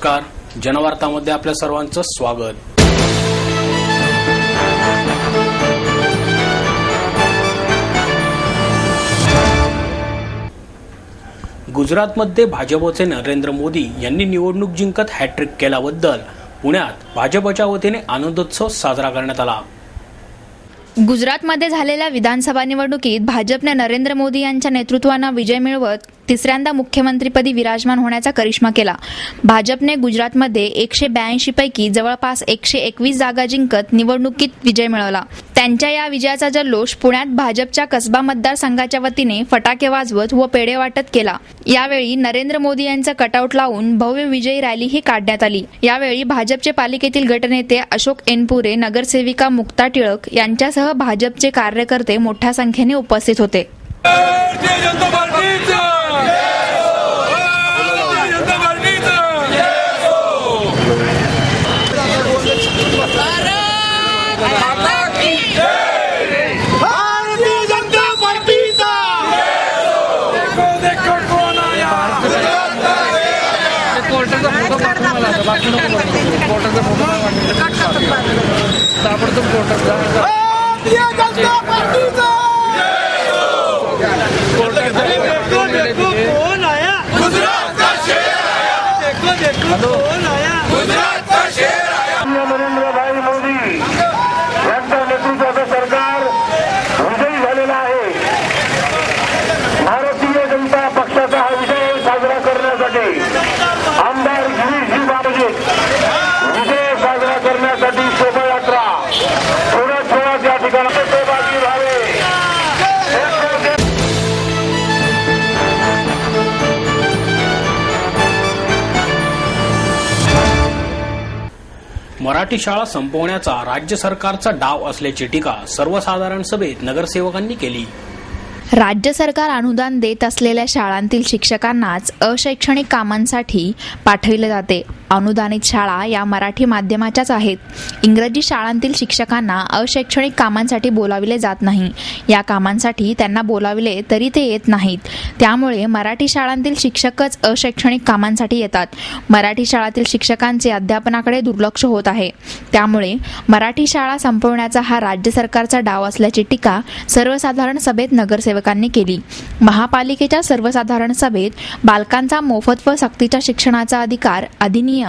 नमस्कार, जनवार्तामध्ये आपल्या सर्वांचं स्वागत। गुजरातमध्ये भाजपचे नरेंद्र मोदी यांनी निवडणूक जिंकत हॅट्रिक केल्याबद्दल पुण्यात भाजपच्या वतीने आनंदोत्सव साजरा करण्यात आला। गुजरातमध्ये झालेल्या विधानसभा निवडणुकीत भाजपने नरेंद्र मोदी यांच्या नेतृत्वाने विजय मिळवत तिसऱ्यांदा मुख्यमंत्रीपदी विराजमान होण्याचा करिश्मा केला। भाजपने गुजरातमध्ये 182 पैकी जवळपास 121 जागा जिंकत निवडणुकीत विजय मिळवला। त्यांच्या या विजयाचा जल्लोष पुण्यात भाजपच्या कसबा मतदारसंघाच्या वतीने फटाके वाजवत व पेढे वाटत केला। यावेळी नरेंद्र मोदी यांचा कटआउट लावून भव्य विजयी रॅलीही काढण्यात आली। यावेळी भाजपचे पालिकेतील गटनेते अशोक एनपुरे, नगरसेविका मुक्ता टिळक यांच्यासह भाजपचे कार्यकर्ते मोठ्या संख्येने उपस्थित होते। नरेंद्र भाई मोदी यांच्या नेतृत्वाचं सरकार विजयी झालेला आहे। भारतीय जनता पक्षाचा हा विजय साजरा करण्यासाठी आमदार गिरीशजी बाबूजी विजय साजरा करण्यासाठी शोभायात्रा थोड्या त्या ठिकाणी सहभागी व्हावे। मराठी शाळा संपवण्याचा राज्य सरकारचा डाव असल्याची टीका सर्वसाधारण सभेत नगरसेवकांनी केली। राज्य सरकार अनुदान देत असलेल्या शाळांतील शिक्षकांनाच अशैक्षणिक कामांसाठी पाठविले जाते। अनुदानित शाळा या मराठी माध्यमाच्याच आहेत। इंग्रजी शाळांतील शिक्षकांना अशैक्षणिक कामांसाठी बोलाविले जात नाही। या कामांसाठी त्यांना बोलाविले तरी ते येत नाहीत। त्यामुळे मराठी शाळांतील शिक्षकच अशैक्षणिक कामांसाठी येतात। मराठी शाळांतील शिक्षकांचे अध्यापनाकडे दुर्लक्ष होत आहे। त्यामुळे मराठी शाळा संपवण्याचा हा राज्य सरकारचा डाव असल्याची टीका सर्वसाधारण सभेत नगरसेवकांनी केली। महापालिकेच्या सर्वसाधारण सभेत बालकांचा मोफत व सक्तीच्या शिक्षणाचा अधिकार अधिनियम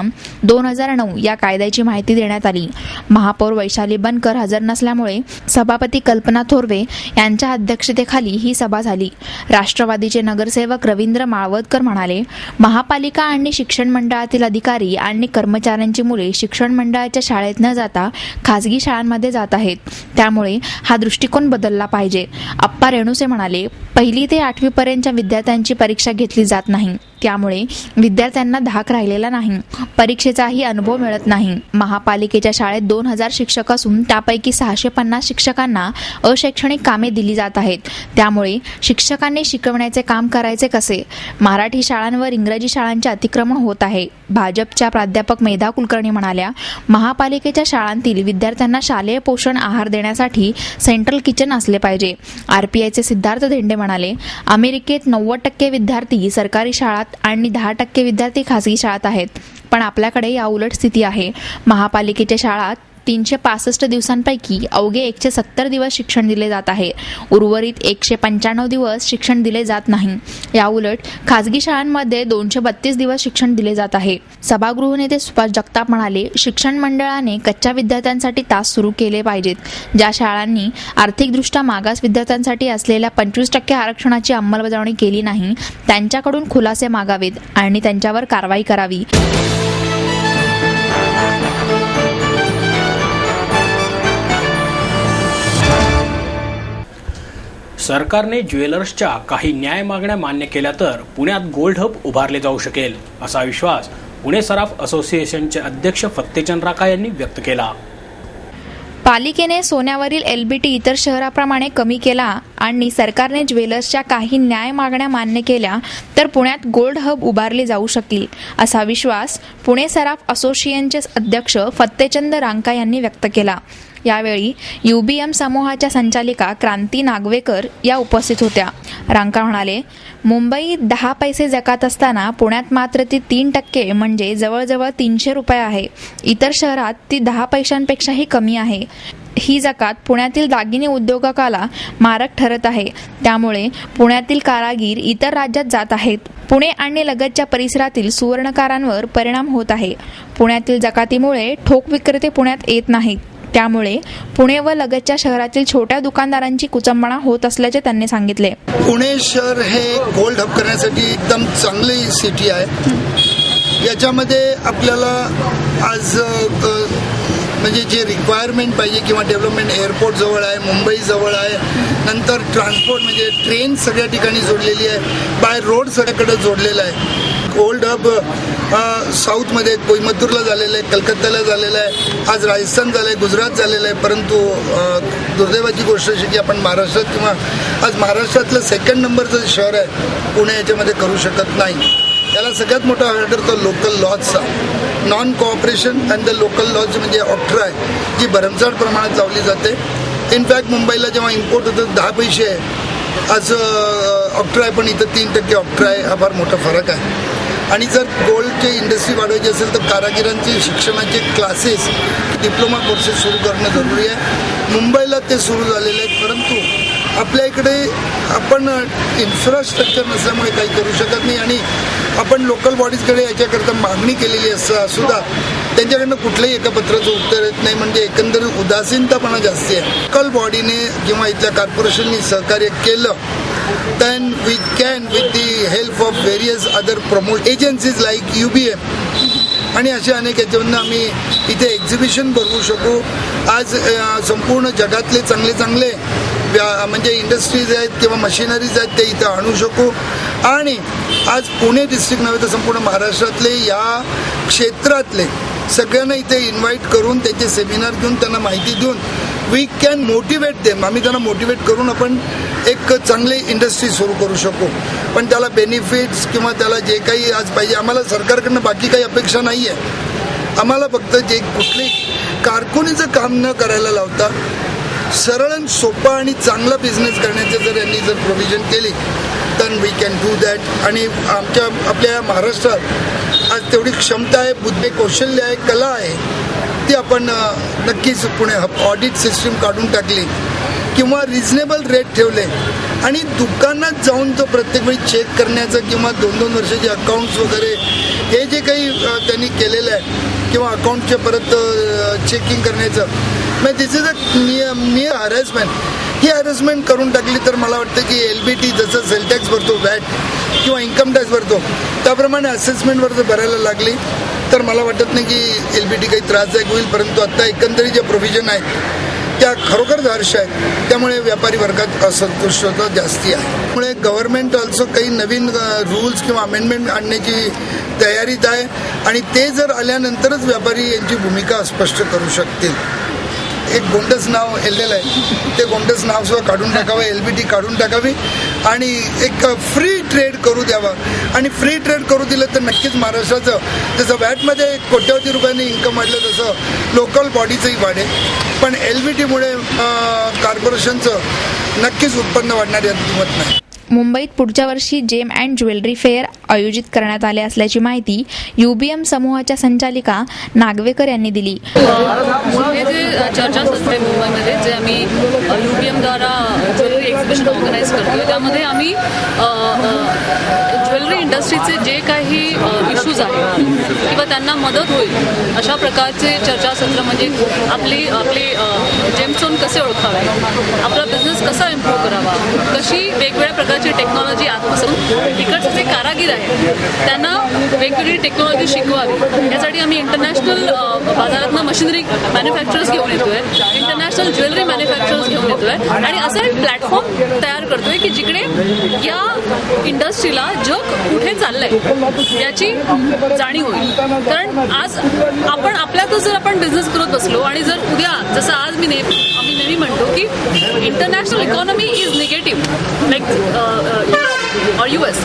2009 या कायद्याची माहिती देण्यात आली। महापौर वैशाली बनकर हजर नसल्यामुळे सभापती कल्पना थोरवे यांच्या अध्यक्षतेखाली ही सभा झाली। राष्ट्रवादीचे नगरसेवक रवींद्र माळवदकर म्हणाले, महापालिका आणि शिक्षण मंडळातील अधिकारी आणि कर्मचाऱ्यांची मुले शिक्षण मंडळाच्या शाळेत न जाता खासगी शाळांमध्ये जात आहेत। त्यामुळे हा दृष्टिकोन बदलला पाहिजे। अप्पा रेणुसे म्हणाले, 1ली ते 8वी पर्यंतच्या विद्यार्थ्यांची परीक्षा घेतली जात नाही। त्यामुळे विद्यार्थ्यांना धाक राहिलेला नाही। परीक्षेचाही अनुभव मिळत नाही। महापालिकेच्या शाळेत 2000 शिक्षक असून त्यापैकी 650 शिक्षकांना अशैक्षणिक कामे दिली जात आहेत। त्यामुळे शिक्षकांनी शिकवण्याचे काम करायचे कसे? मराठी शाळांवर इंग्रजी शाळांचे अतिक्रमण होत आहे। भाजपच्या प्राध्यापक मेधा कुलकर्णी म्हणाल्या, महापालिकेच्या शाळांतील विद्यार्थ्यांना शालेय पोषण आहार देण्यासाठी सेंट्रल किचन असले पाहिजे। आरपीआयचे सिद्धार्थ धेंडे म्हणाले, अमेरिकेत 90% विद्यार्थी सरकारी शाळात आणि 10% विद्यार्थी खासगी शाळात आहेत, पण आपल्याकडे या उलट स्थिती आहे। महापालिकेच्या शाळात 365 दिवसांपैकी अवघे 170 दिवस शिक्षण दिले जात आहे। उर्वरित 195 दिवस शिक्षण दिले जात नाही। या उलट खासगी शाळांमध्ये 232 दिवस शिक्षण दिले जात आहे। सभागृह नेते सुभाष जगताप म्हणाले, शिक्षण मंडळाने कच्च्या विद्यार्थ्यांसाठी तास सुरू केले पाहिजेत। ज्या शाळांनी आर्थिकदृष्ट्या मागास विद्यार्थ्यांसाठी असलेल्या 25% आरक्षणाची अंमलबजावणी केली नाही, त्यांच्याकडून खुलासे मागावेत आणि त्यांच्यावर कारवाई करावी। सरकारने ज्वेलर्सच्या काही न्याय मागण्या मान्य केल्या तर पुण्यात गोल्ड हब उभारले जाऊ शकेल, असा विश्वास पुणे सराफ असोसिएशनचे अध्यक्ष फत्तेचंद राका यांनी व्यक्त केला। पालिकेने सोन्यावरील एलबीटी इतर शहराप्रमाणे कमी केला आणि सरकारने ज्वेलर्सच्या काही न्याय मागण्या मान्य केल्या तर पुण्यात गोल्ड हब उभारले जाऊ शकतील, असा विश्वास पुणे सराफ असोसिएशनचे अध्यक्ष फत्तेचंद राका यांनी व्यक्त केला। यावेळी UBM समूहाच्या संचालिका क्रांती नागवेकर या उपस्थित होत्या. रांका म्हणाले, मुंबईत 10 पैसे जकात असताना पुण्यात मात्र ती 3% म्हणजे जवळजवळ 300 रुपये आहे. इतर शहरात ती 10 पैशांपेक्षाही कमी आहे. ही जकात पुण्यातील दागिने उद्योजकाला मारक ठरत आहे. त्यामुळे पुण्यातील कारागीर इतर राज्यात जात आहेत. पुणे आणि लगतच्या परिसरातील सुवर्णकारांवर परिणाम होत आहे. पुण्यातील जकातीमुळे ठोक विक्रेते पुण्यात येत नाहीत. त्यामुळे पुणे व लगतच्या शहरातील छोट्या दुकानदारांची कुचंबणा होत असल्याचे त्यांनी सांगितले. पुणे शहर हे गोल्ड हब करण्यासाठी एकदम चांगली सिटी आहे. याच्यामध्ये आपल्याला आज म्हणजे जे रिक्वायरमेंट पाहिजे किंवा डेव्हलपमेंट, एअरपोर्ट जवळ आहे, मुंबई जवळ आहे, नंतर ट्रान्सपोर्ट म्हणजे ट्रेन सगळ्या ठिकाणी जोडलेली आहे, बाय रोड सगळ्याकडे जोडलेला आहे. गोल्ड हब साऊथमध्ये कोईमतूरला झालेलं आहे, कलकत्त्याला झालेलं आहे, आज राजस्थान झालं आहे, गुजरात झालेलं आहे. परंतु दुर्दैवाची गोष्ट अशी की आपण महाराष्ट्रात किंवा आज महाराष्ट्रातलं 2nd नंबरचं शहर आहे पुणे याच्यामध्ये करू शकत नाही. याला सगळ्यात मोठा ऑर्डर तो लोकल लॉजचा, non cooperation and the local lodge म्हणजे ऑक्ट्रा आहे जी भरमसाठ प्रमाणात लावली जाते. इनफॅक्ट मुंबईला जेव्हा इम्पोर्ट होतं 10 पैसे आहे, आज ऑक्ट्रा आहे, पण इथं 3% ऑक्ट्रा आहे. हा फार मोठा फरक आहे. आणि जर गोल्डची इंडस्ट्री वाढवायची असेल तर कारागिरांचे शिक्षणाचे क्लासेस, डिप्लोमा कोर्सेस सुरू करणं जरुरी आहे. मुंबईला ते सुरू झालेले आहेत, परंतु आपल्या इकडे आपण इन्फ्रास्ट्रक्चर नसल्यामुळे काही करू शकत नाही. आणि आपण लोकल बॉडीजकडे याच्याकरता मागणी केलेली सुद्धा त्यांच्याकडनं कुठलंही एका पत्राचं उत्तर येत नाही. म्हणजे एकंदरीत उदासीनतापणा जास्ती आहे. लोकल बॉडीने किंवा इथल्या कॉर्पोरेशननी सहकार्य केलं then we can with the help of various other promote agencies like UBM आणि असे अनेक याच्यावरनं आम्ही इथे एक्झिबिशन भरवू शकू. आज संपूर्ण जगातले चांगले चांगले म्हणजे इंडस्ट्रीज आहेत किंवा मशिनरीज आहेत ते इथं आणू शकू. आणि आज पुणे डिस्ट्रिक्ट नव्हे तर संपूर्ण महाराष्ट्रातले या क्षेत्रातले सगळ्यांना इथे इन्व्हाइट करून त्यांचे सेमिनार घेऊन त्यांना माहिती देऊन वी कॅन मोटिवेट देम. आम्ही त्यांना मोटिवेट करून आपण एक चांगली इंडस्ट्री सुरू करू शकू. पण त्याला बेनिफिट्स किंवा त्याला जे काही आज पाहिजे, आम्हाला सरकारकडनं बाकी काही अपेक्षा नाही आहे. आम्हाला फक्त जे कुठली कारकुनीचं काम न करायला लावता सरळ आणि सोपा आणि चांगला बिझनेस करण्याचे जर यांनी जर प्रोव्हिजन केली तर वी कॅन डू दॅट. आणि आपल्या महाराष्ट्रात आज तेवढी क्षमता आहे, बुद्धी, कौशल्य आहे, कला आहे, ती आपण नक्कीच पुणे ऑडिट सिस्टीम काढून टाकली किंवा रिजनेबल रेट ठेवले आणि दुकानात जाऊन तो प्रत्येक वेळी चेक करण्याचं किंवा 2-2 वर्षाचे अकाउंट्स वगैरे हे जे काही त्यांनी केलेलं आहे किंवा अकाउंटचे परत चेकिंग करण्याचं, म्हणजे this is a near harassment. ही हॅरेसमेंट करून टाकली तर मला वाटतं की LBT जसं सेल टॅक्स भरतो, वॅट किंवा इन्कम टॅक्स भरतो त्याप्रमाणे असेसमेंटवर जर भरायला लागली तर मला वाटत नाही की LBT काही त्रासदायक होईल. परंतु आता एकंदरीत जे प्रोव्हिजन आहेत त्या खरोखरच हर्ष आहेत. त्यामुळे व्यापारी वर्गात असंतुष्टता जास्ती आहे. त्यामुळे गव्हर्नमेंट ऑल्सो काही नवीन रूल्स किंवा अमेंडमेंट आणण्याची तयारीत आहे आणि ते जर आल्यानंतरच व्यापारी यांची भूमिका स्पष्ट करू शकतील. एक गोंडस नाव एलेलं आहे, ते गोंडस नाव सुद्धा काढून टाकावं, LBT काढून टाकावी आणि एक फ्री ट्रेड करू द्यावा. आणि फ्री ट्रेड करू दिलं तर नक्कीच महाराष्ट्राचं जसं वॅटमध्ये कोट्यवधी रुपयांनी इन्कम वाढलं तसं लोकल बॉडीचंही वाढेल. पण LBTमुळे कॉर्पोरेशनचं नक्कीच उत्पन्न वाढणार यात किंमत नाही. मुंबईत पुढच्या वर्षी जेम अँड ज्वेलरी फेअर आयोजित करण्यात आले असल्याची माहिती UBM समूहाच्या संचालिका नागवेकर यांनी दिली. हे जे चर्चासत्र आहे मुंबईमध्ये जे आम्ही UBMद्वारा ज्वेलरी एक्झिबिशन ऑर्गनाईज करतो त्यामध्ये आम्ही ज्वेलरी इंडस्ट्रीचे जे काही इश्यूज आहेत किंवा त्यांना मदत होईल अशा प्रकारचे चर्चासत्र म्हणजे आपले जेमस्टोन कसे ओळखावे, आपला बिझनेस कसा इम्प्रूव्ह करावा, कशी वेगवेगळ्या प्रकारची टेक्नॉलॉजी आत्मसात, तिकडचे जे कारागीर आहेत त्यांना वेगवेगळी टेक्नॉलॉजी शिकवावी यासाठी आम्ही इंटरनॅशनल बाजारातनं मशिनरी मॅन्युफॅक्चरर्स घेऊन येतोय, इंटरनॅशनल ज्वेलरी मॅन्युफॅक्चरर्स घेऊन येतोय आणि असं एक प्लॅटफॉर्म तयार करतोय की जिकडे या इंडस्ट्रीला जग कुठे चाललंय याची जाणीव होईल. कारण आज आपण आपल्यातच जर आपण बिझनेस करत बसलो आणि जर उद्या जसं आज आम्ही नेहमी म्हणतो की international economy is negative like or US.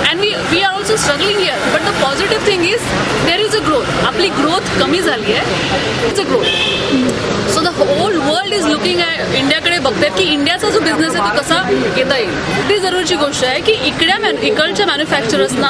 And we are also struggling here. But the positive thing is there is a growth. आपली growth कमी झाली आहे. It's a growth. So the whole world is looking at इंडियाकडे बघतात की इंडियाचा जो business आहे तो कसा घेता येईल. ती जरूरची गोष्ट आहे की इकडच्या मॅन्युफॅक्चरर्सना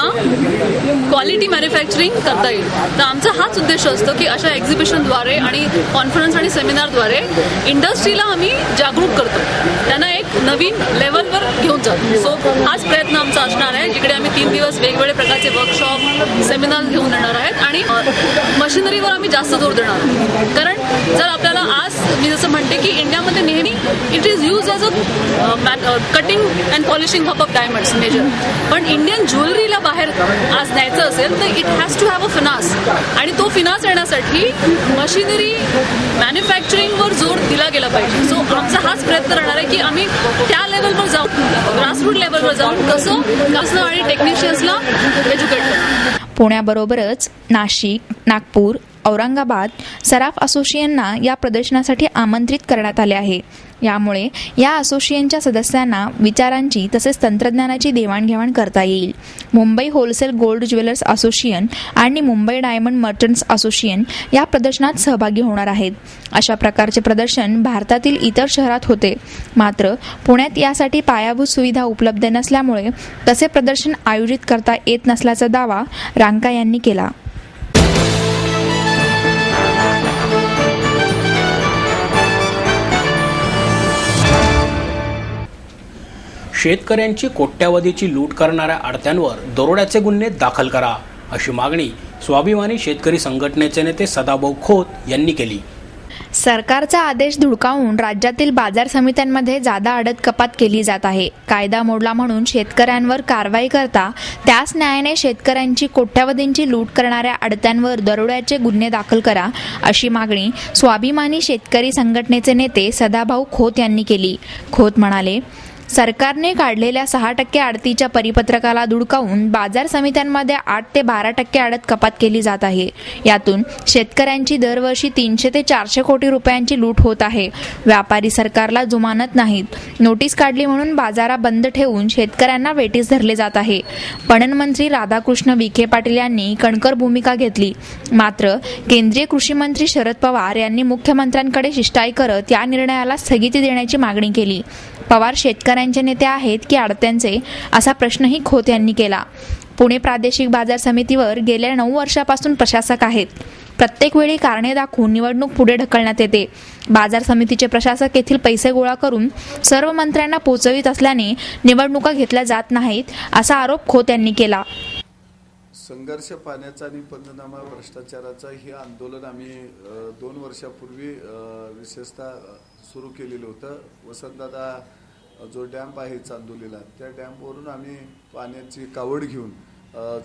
क्वालिटी मॅन्युफॅक्चरिंग करता येईल. तर आमचा हाच उद्देश असतो की अशा एक्झिबिशनद्वारे आणि कॉन्फरन्स आणि सेमिनारद्वारे इंडस्ट्रीला आम्ही जागरूक करतो, त्यांना एक नवीन लेवलवर घेऊन जातो. सो हाच प्रयत्न आमचा असणार आहे, जिकडे आम्ही 3 दिवस वेगवेगळे प्रकारचे वर्कशॉप सेमिनार घेऊन येणार आहेत आणि मशिनरीवर आम्ही जास्त जोर देणार आहोत. कारण जर आपल्याला आज मी जसं म्हणते की इंडियामध्ये नेहमी it is use as a cutting and polishing hub of diamonds major, पण इंडियन ज्वेलरीला बाहेर आज न्यायचं असेल तर it has to have a finance, आणि तो फिनान्स येण्यासाठी मशिनरी मॅन्युफॅक्चरिंगवर जोर दिला गेला पाहिजे. सो आमचा हाच प्रयत्न राहणार आहे की आम्ही त्या लेवलवर जाऊन ग्रासरूट लेवलवर जाऊन कसं आणि टेक्निशियन्सला एज्युकेट करू. पुण्याबरोबरच नाशिक, नागपूर, औरंगाबाद सराफ असोसिएशनना या प्रदर्शनासाठी आमंत्रित करण्यात आले आहे. यामुळे या असोसिएशनच्या सदस्यांना विचारांची तसेच तंत्रज्ञानाची देवाणघेवाण करता येईल. Mumbai wholesale gold jewellers association आणि मुंबई डायमंड मर्चंट्स असोसिएशन या प्रदर्शनात सहभागी होणार आहेत. अशा प्रकारचे प्रदर्शन भारतातील इतर शहरात होते, मात्र पुण्यात यासाठी पायाभूत सुविधा उपलब्ध नसल्यामुळे तसे प्रदर्शन आयोजित करता येत नसल्याचा दावा रांका यांनी केला. शेतकऱ्यांची कोट्यावधीची लूट करणाऱ्या आडत्यांवर दरोड्याचे गुन्हे दाखल करा, अशी मागणी स्वाभिमानी शेतकरी संघटनेचे नेते सदाभाऊ खोत यांनी केली. सरकारचा आदेश धुडकावून राज्यातील बाजार समित्यांमध्ये जादा अडत कपात केली जात आहे. कायदा मोडला म्हणून शेतकऱ्यांवर कारवाई करता त्याच न्यायाने शेतकऱ्यांची कोट्यावधींची लूट करणाऱ्या आडत्यांवर दरोड्याचे गुन्हे दाखल करा, अशी मागणी स्वाभिमानी शेतकरी संघटनेचे नेते सदाभाऊ खोत यांनी केली. खोत म्हणाले, सरकारने काढलेल्या 6% आडतीच्या परिपत्रकाला धुडकावून बाजार समित्यांमध्ये 8 ते 12% आडत कपात केली जात आहे. यातून शेतकऱ्यांची दरवर्षी 300 ते 400 कोटी रुपयांची लूट होत आहे. व्यापारी सरकारला जुमानत नाहीत. नोटीस काढली म्हणून बाजारा बंद ठेवून शेतकऱ्यांना वेठीस धरले जात आहे. पणन मंत्री राधाकृष्ण विखे पाटील यांनी कणखर भूमिका घेतली, मात्र केंद्रीय कृषी मंत्री शरद पवार यांनी मुख्यमंत्र्यांकडे शिष्टाई करत या निर्णयाला स्थगिती देण्याची मागणी केली. पवार शेतकऱ्यांचे नेते आहेत की आडत्यांचे, असा प्रश्नही खोत यांनी केला. पुणे प्रादेशिक बाजार समितीवर गेल्या 9 वर्षापासून प्रशासक आहेत. प्रत्येक वेळी कारणे दाखवून निवडणूक पुढे ढकलण्यात येते. बाजार समितीचे प्रशासक येथील पैसे गोळा करून सर्व मंत्र्यांना पोचवित असल्याने निवडणुका घेतल्या जात नाहीत, असा आरोप खोत यांनी केला. संघर्ष पाण्याचा आणि पंचनामा भ्रष्टाचाराचा हे आंदोलन आम्ही 2 वर्षापूर्वी विशेषतः सुरू केलेलं होतं. वसंतदादा जो डॅम्प आहे चांदोलीला, त्या डॅम्पवरून आम्ही पाण्याची कावड घेऊन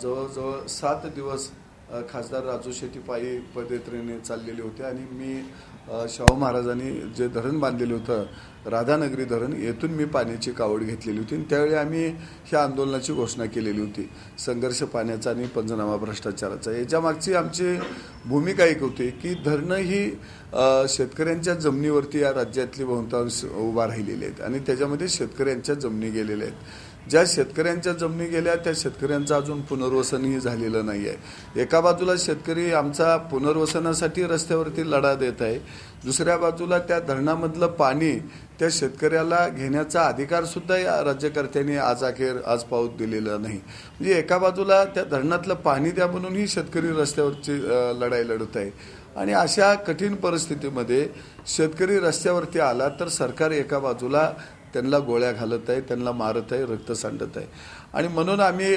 जवळजवळ 7 दिवस खासदार राजू शेट्टी पायी पदयात्रेने चाललेले होते आणि मी शाहू महाराजांनी जे धरण बांधलेलं होतं राधानगरी धरण, येथून मी पाण्याची कावड घेतलेली होती. त्यावेळी आम्ही ह्या आंदोलनाची घोषणा केलेली होती, संघर्ष पाण्याचा आणि पंचनामा भ्रष्टाचाराचा. याच्या मागची आमची भूमिका एक होती की धरणं ही शेतकऱ्यांच्या जमिनीवरती या राज्यातली बहुतांश उभा राहिलेली आहेत आणि त्याच्यामध्ये शेतकऱ्यांच्या जमिनी गेलेल्या आहेत. ज्या शेतकऱ्यांच्या जमिनी गेल्या त्या शेतकऱ्यांचं अजून पुनर्वसनही झालेलं नाही आहे. एका बाजूला शेतकरी आमचा पुनर्वसनासाठी रस्त्यावरती लढा देत आहे, दुसऱ्या बाजूला त्या धरणामधलं पाणी त्या शेतकऱ्याला घेण्याचा अधिकारसुद्धा या राज्यकर्त्यांनी आज पाऊत दिलेला नाही. म्हणजे एका बाजूला त्या धरणातलं पाणी द्या म्हणूनही शेतकरी रस्त्यावरची लढाई लढत आहे आणि अशा कठीण परिस्थितीमध्ये शेतकरी रस्त्यावरती आला तर सरकार एका बाजूला त्यांना गोळ्या घालत आहे, त्यांना मारत आहे, रक्त सांडत आहे. आणि म्हणून आम्ही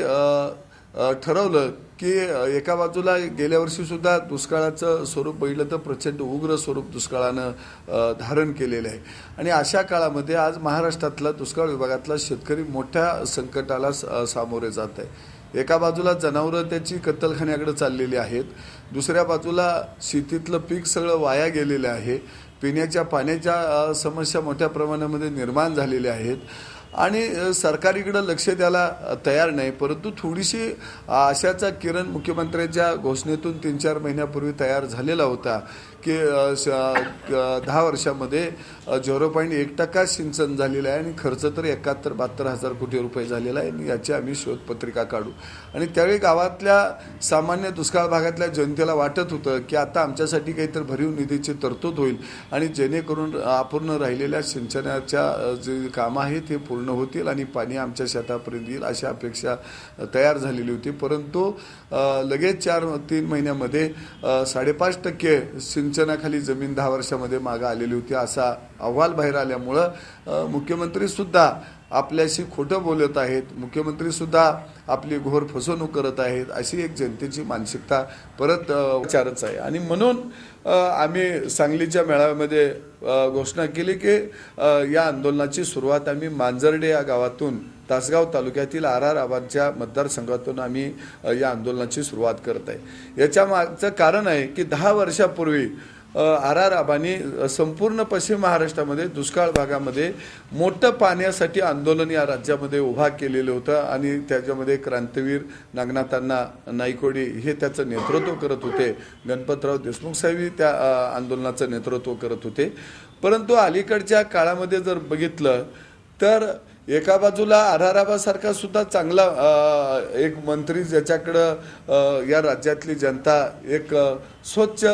ठरवलं की एका बाजूला गेल्या वर्षीसुद्धा दुष्काळाचं स्वरूप बघितलं तर प्रचंड उग्र स्वरूप दुष्काळानं धारण केलेलं आहे आणि अशा काळामध्ये आज महाराष्ट्रातला दुष्काळ विभागातला शेतकरी मोठ्या संकटाला सामोरे जात आहे. एका बाजूला जनावरं त्याची कत्तलखान्याकडे चाललेली आहेत, दुसऱ्या बाजूला शेतीतलं पीक सगळं वाया गेलेलं आहे, पिण्याच्या पाण्याच्या समस्या मोठ्या प्रमाणामध्ये निर्माण झालेल्या आहेत आणि सरकारीकडे लक्ष द्यायला तयार नाही. परंतु थोडीशी आशाचा किरण मुख्यमंत्र्यांच्या घोषणेतून 3-4 महिन्यापूर्वी तयार झालेला होता की 10 वर्षामध्ये 0.1% सिंचन झालेलं आहे आणि खर्च तर 71-72 कोटी रुपये झालेला आहे आणि याची आम्ही शोधपत्रिका काढू. आणि त्यावेळी गावातल्या सामान्य दुष्काळ भागातल्या जनतेला वाटत होतं की आता आमच्यासाठी काहीतरी भरीव निधीची तरतूद होईल आणि जेणेकरून अपूर्ण राहिलेल्या सिंचनाच्या जे कामं आहेत ते पूर्ण होतील आणि पाणी आमच्या शेतापर्यंत येईल अशी अपेक्षा तयार झालेली होती. परंतु लगेच 3 महिन्यामध्ये 5.5% सिंचनाखाली जमीन 10 वर्षामध्ये मागं आलेली होती असा अहवाल बाहेर आल्यामुळं मुख्यमंत्रीसुद्धा आपल्याशी खोटं बोलत आहेत, मुख्यमंत्रीसुद्धा आपली घोर फसवणूक करत आहेत अशी एक जनतेची मानसिकता परत विचारच आहे. आणि म्हणून आम्ही सांगलीच्या मेळाव्यामध्ये घोषणा केली की या आंदोलनाची सुरुवात आम्ही मांजर्डे या गावातून तासगाव तालुक्यातील RR आबांच्या मतदारसंघातून आम्ही या आंदोलनाची सुरुवात करत आहे. याच्या मागचं कारण आहे की 10 वर्षापूर्वी RR आबांनी संपूर्ण पश्चिम महाराष्ट्रामध्ये दुष्काळ भागामध्ये मोठं पाण्यासाठी आंदोलन या राज्यामध्ये उभा केलेलं होतं आणि त्याच्यामध्ये क्रांतीवीर नागनाथांना नाईकवाडी हे त्याचं नेतृत्व करत होते. गणपतराव देशमुख साहेब त्या आंदोलनाचं नेतृत्व करत होते. परंतु अलीकडच्या काळामध्ये जर बघितलं तर एका बाजूला RR आबासारखा सुद्धा चांगला एक मंत्री ज्याच्याकडं या राज्यातली जनता एक स्वच्छ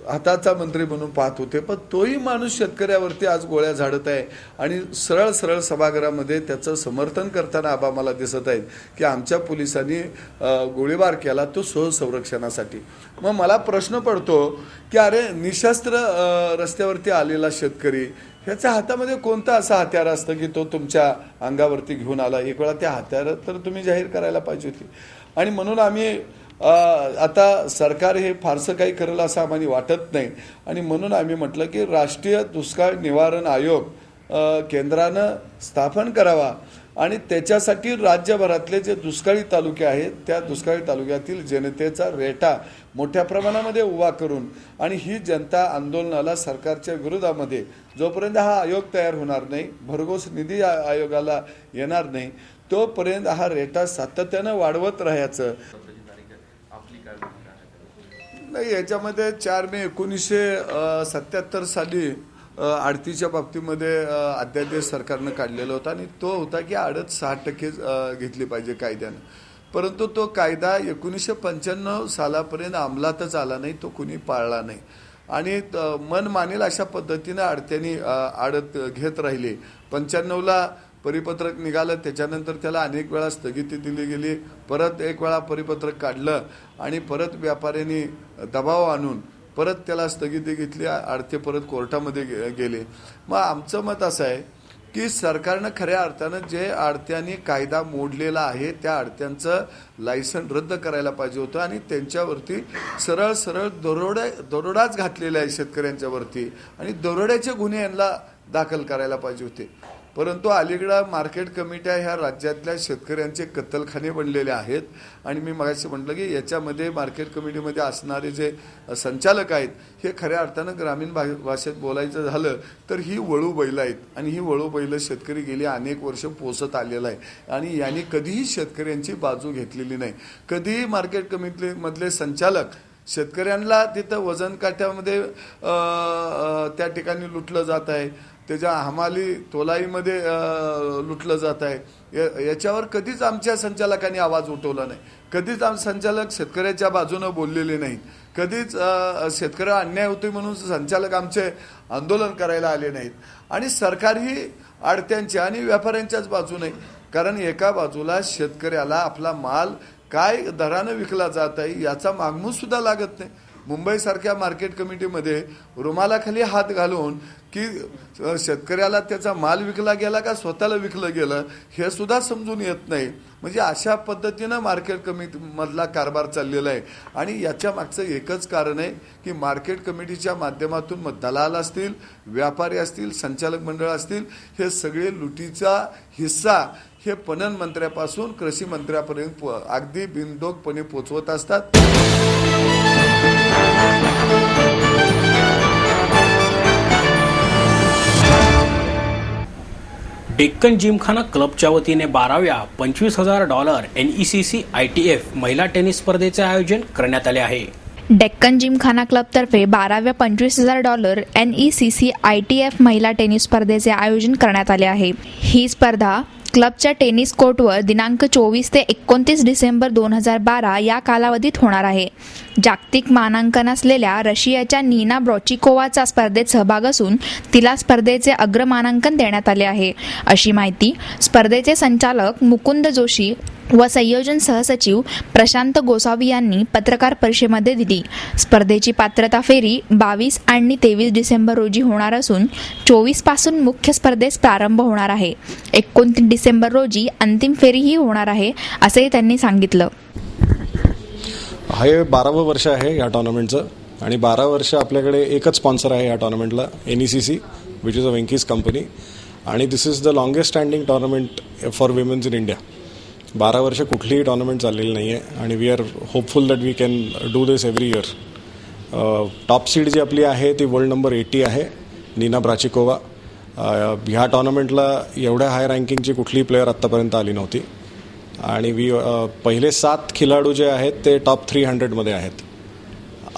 हाताचा मंत्री म्हणून पाहत होते, पण तोही माणूस शेतकऱ्यावरती आज गोळ्या झाडत आहे आणि सरळ सरळ सभागृहामध्ये त्याचं समर्थन करताना आबा मला दिसत आहेत की आमच्या पोलिसांनी गोळीबार केला तो स्वसंरक्षणासाठी. मग मला प्रश्न पडतो की अरे निशस्त्र रस्त्यावरती आलेला शेतकरी ह्याच्या हातामध्ये कोणतं असं हत्यार असतं की तो तुमच्या अंगावरती घेऊन आला? एक वेळा त्या हत्यार तर तुम्ही जाहीर करायला पाहिजे होती. आणि म्हणून आम्ही आता सरकार हे फारसं काही करेल असं आम्हाला वाटत नाही आणि म्हणून आम्ही म्हटलं की राष्ट्रीय दुष्काळ निवारण आयोग केंद्रानं स्थापन करावा आणि त्याच्यासाठी राज्यभरातले जे दुष्काळी तालुके आहेत त्या दुष्काळी तालुक्यातील जनतेचा रेटा मोठ्या प्रमाणामध्ये उभा करून आणि ही जनता आंदोलनाला सरकारच्या विरोधामध्ये जोपर्यंत हा आयोग तयार होणार नाही, भरघोस निधी आयोगाला येणार नाही, तोपर्यंत हा रेटा सातत्यानं वाढवत राहायचं. नाही, याच्यामध्ये 4 मे 1977 साली आडतीच्या बाबतीमध्ये अध्यादेश सरकारनं काढलेला होता आणि तो होता की आडत 6% घेतली पाहिजे कायद्यानं. परंतु तो कायदा 1995 सालापर्यंत अंमलातच आला नाही, तो कुणी पाळला नाही आणि मन मानेल अशा पद्धतीनं आडत्यांनी आडत घेत राहिले. 95ला परिपत्रक निघालं, त्याच्यानंतर त्याला अनेक वेळा स्थगिती दिली गेली, परत एक वेळा परिपत्रक काढलं आणि परत व्यापाऱ्यांनी दबाव आणून परत त्याला स्थगिती घेतली, आडते परत कोर्टामध्ये गेले. मग आमचं मत असं आहे की सरकारनं खऱ्या अर्थानं जे आडत्यांनी कायदा मोडलेला आहे त्या आडत्यांचं लायसन रद्द करायला पाहिजे होतं आणि त्यांच्यावरती सरळ सरळ दरोडाच घातलेला आहे शेतकऱ्यांच्यावरती आणि दरोड्याचे गुन्हे यांना दाखल करायला पाहिजे होते. परंतु अलीकडं मार्केट कमिट्या ह्या राज्यातल्या शेतकऱ्यांचे कत्तलखाने बनलेले आहेत आणि मी मगाशी म्हटलं की याच्यामध्ये मार्केट कमिटीमध्ये असणारे जे संचालक आहेत हे खऱ्या अर्थानं ग्रामीण भाषेत बोलायचं झालं तर ही वळू बैल आहेत आणि ही वळू बैल शेतकरी गेली अनेक वर्ष पोसत आलेला आहे आणि यांनी कधीही शेतकऱ्यांची बाजू घेतलेली नाही. कधीही मार्केट कमिटीमधले संचालक शेतकऱ्यांना तिथं वजन काट्यामध्ये त्या ठिकाणी लुटलं जात आहे, त्याच्या हमाली तोलाईमध्ये लुटलं जात आहे, याच्यावर कधीच आमच्या संचालकांनी आवाज उठवला नाही. कधीच संचालक शेतकऱ्याच्या बाजूनं बोललेले नाहीत. कधीच शेतकऱ्याला अन्याय होतोय म्हणून संचालक आमचे आंदोलन करायला आले नाहीत आणि सरकारही आडत्यांच्या आणि व्यापाऱ्यांच्याच बाजूने. कारण एका बाजूला शेतकऱ्याला आपला माल काय दरानं विकला जात आहे याचा मागमूस सुद्धा लागत नाही. मुंबईसारख्या मार्केट कमिटीमध्ये रुमालाखाली हात घालून की शेतकऱ्याला त्याचा माल विकला गेला का स्वतःला विकलं गेलं हे सुद्धा समजून येत नाही. म्हणजे अशा पद्धतीनं मार्केट कमिटीमधला कारभार चाललेला आहे आणि याच्या मागचं एकच कारण आहे की मार्केट कमिटीच्या माध्यमातून मग दलाल असतील, व्यापारी असतील, संचालक मंडळ असतील, हे सगळे लुटीचा हिस्सा हे पणन मंत्र्यापासून कृषी मंत्र्यापर्यंत अगदी बिनडोकपणे पोचवत असतात. डेक्कन जिमखाना क्लबच्या वतीने 12व्या $25,000 NECC ITF महिला टेनिस स्पर्धेचे आयोजन करण्यात आले आहे. डेक्कन जिमखाना क्लबतर्फे 12व्या $25,000 NECC ITF महिला टेनिस स्पर्धेचे आयोजन करण्यात आले आहे. ही स्पर्धा क्लबच्या टेनिस कोर्टवर दिनांक 24 ते 29 डिसेंबर 2012 या कालावधीत होणार आहे. जागतिक मानांकन असलेल्या रशियाच्या नीना ब्रॉचिकोवाचा स्पर्धेत सहभाग असून तिला स्पर्धेचे अग्रमानांकन देण्यात आले आहे, अशी माहिती स्पर्धेचे संचालक मुकुंद जोशी व संयोजन सहसचिव प्रशांत गोसावी यांनी पत्रकार परिषदेमध्ये दिली. स्पर्धेची पात्रता फेरी 22 आणि 23 डिसेंबर रोजी होणार असून 24 पासून मुख्य स्पर्धेस प्रारंभ होणार आहे. 29 डिसेंबर रोजी अंतिम फेरीही होणार आहे, असे त्यांनी सांगितलं. हे 12वं वर्ष आहे या टुर्नामेंटचं आणि 12 वर्ष आपल्याकडे एकच स्पॉन्सर आहे या टुर्नामेंटला, NECC, which is a Venky's company, आणि this is the longest standing tournament for women's in India. 12 वर्ष कुठलीही टुर्नामेंट चाललेली नाही आहे आणि we are hopeful that we can do this every year. Top seed जी आपली आहे ती वर्ल्ड नंबर 80 आहे, नीना ब्राचिकोवा. ह्या टुर्नामेंटला एवढ्या हाय रँकिंगची कुठलीही प्लेअर आत्तापर्यंत आली नव्हती आणि पहिले 7 खिलाडू जे आहेत ते टॉप 300मध्ये आहेत.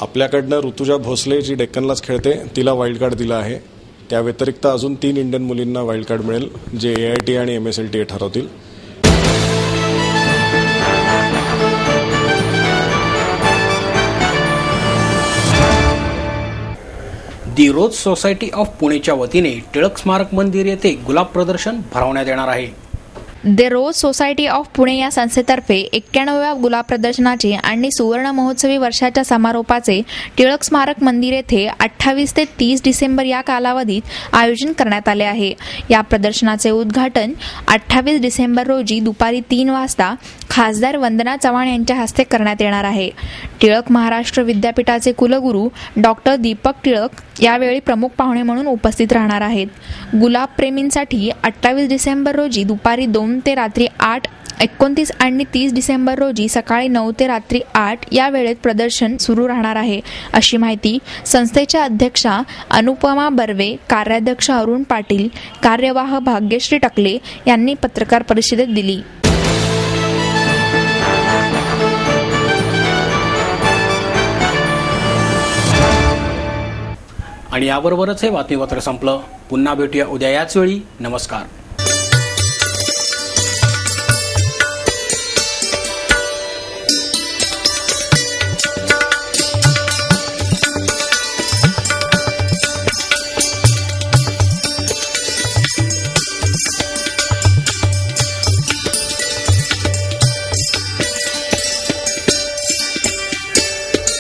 आपल्याकडनं ऋतुजा भोसले जी डेक्कनलाच खेळते तिला वाईल्ड कार्ड दिला आहे. त्या व्यतिरिक्त अजून 3 इंडियन मुलींना वाईल्ड कार्ड मिळेल जे AIT आणि MSLTA ठरवतील. दी रोज सोसायटी ऑफ पुणेच्या वतीने टिळक स्मारक मंदिर येथे गुलाब प्रदर्शन भरवण्यात येणार आहे. The rose society of Pune या संस्थेतर्फे 91व्या गुलाब प्रदर्शनाचे आणि सुवर्ण महोत्सवी वर्षाच्या समारोपाचे टिळक स्मारक मंदिर येथे 28 ते 30 डिसेंबर या कालावधीत आयोजन करण्यात आले आहे. या प्रदर्शनाचे उद्घाटन 28 डिसेंबर रोजी दुपारी 3 वाजता खासदार वंदना चव्हाण यांच्या हस्ते करण्यात येणार आहे. टिळक महाराष्ट्र विद्यापीठाचे कुलगुरू डॉक्टर दीपक टिळक यावेळी प्रमुख पाहुणे म्हणून उपस्थित राहणार आहेत. गुलाब प्रेमींसाठी 28 डिसेंबर रोजी दुपारी 2 ते रात्री 8, 29 आणि 30 डिसेंबर रोजी सकाळी 9 ते रात्री 8 या वेळेत प्रदर्शन सुरू राहणार आहे, अशी माहिती संस्थेच्या अध्यक्षा अनुपमा बर्वे, कार्याध्यक्ष अरुण पाटील, कार्यवाह भाग्यश्री टकले यांनी पत्रकार परिषदेत दिली. आणि याबरोबरच हे बातमीपत्र संपलं. पुन्हा भेटूया उद्या याच वेळी. नमस्कार.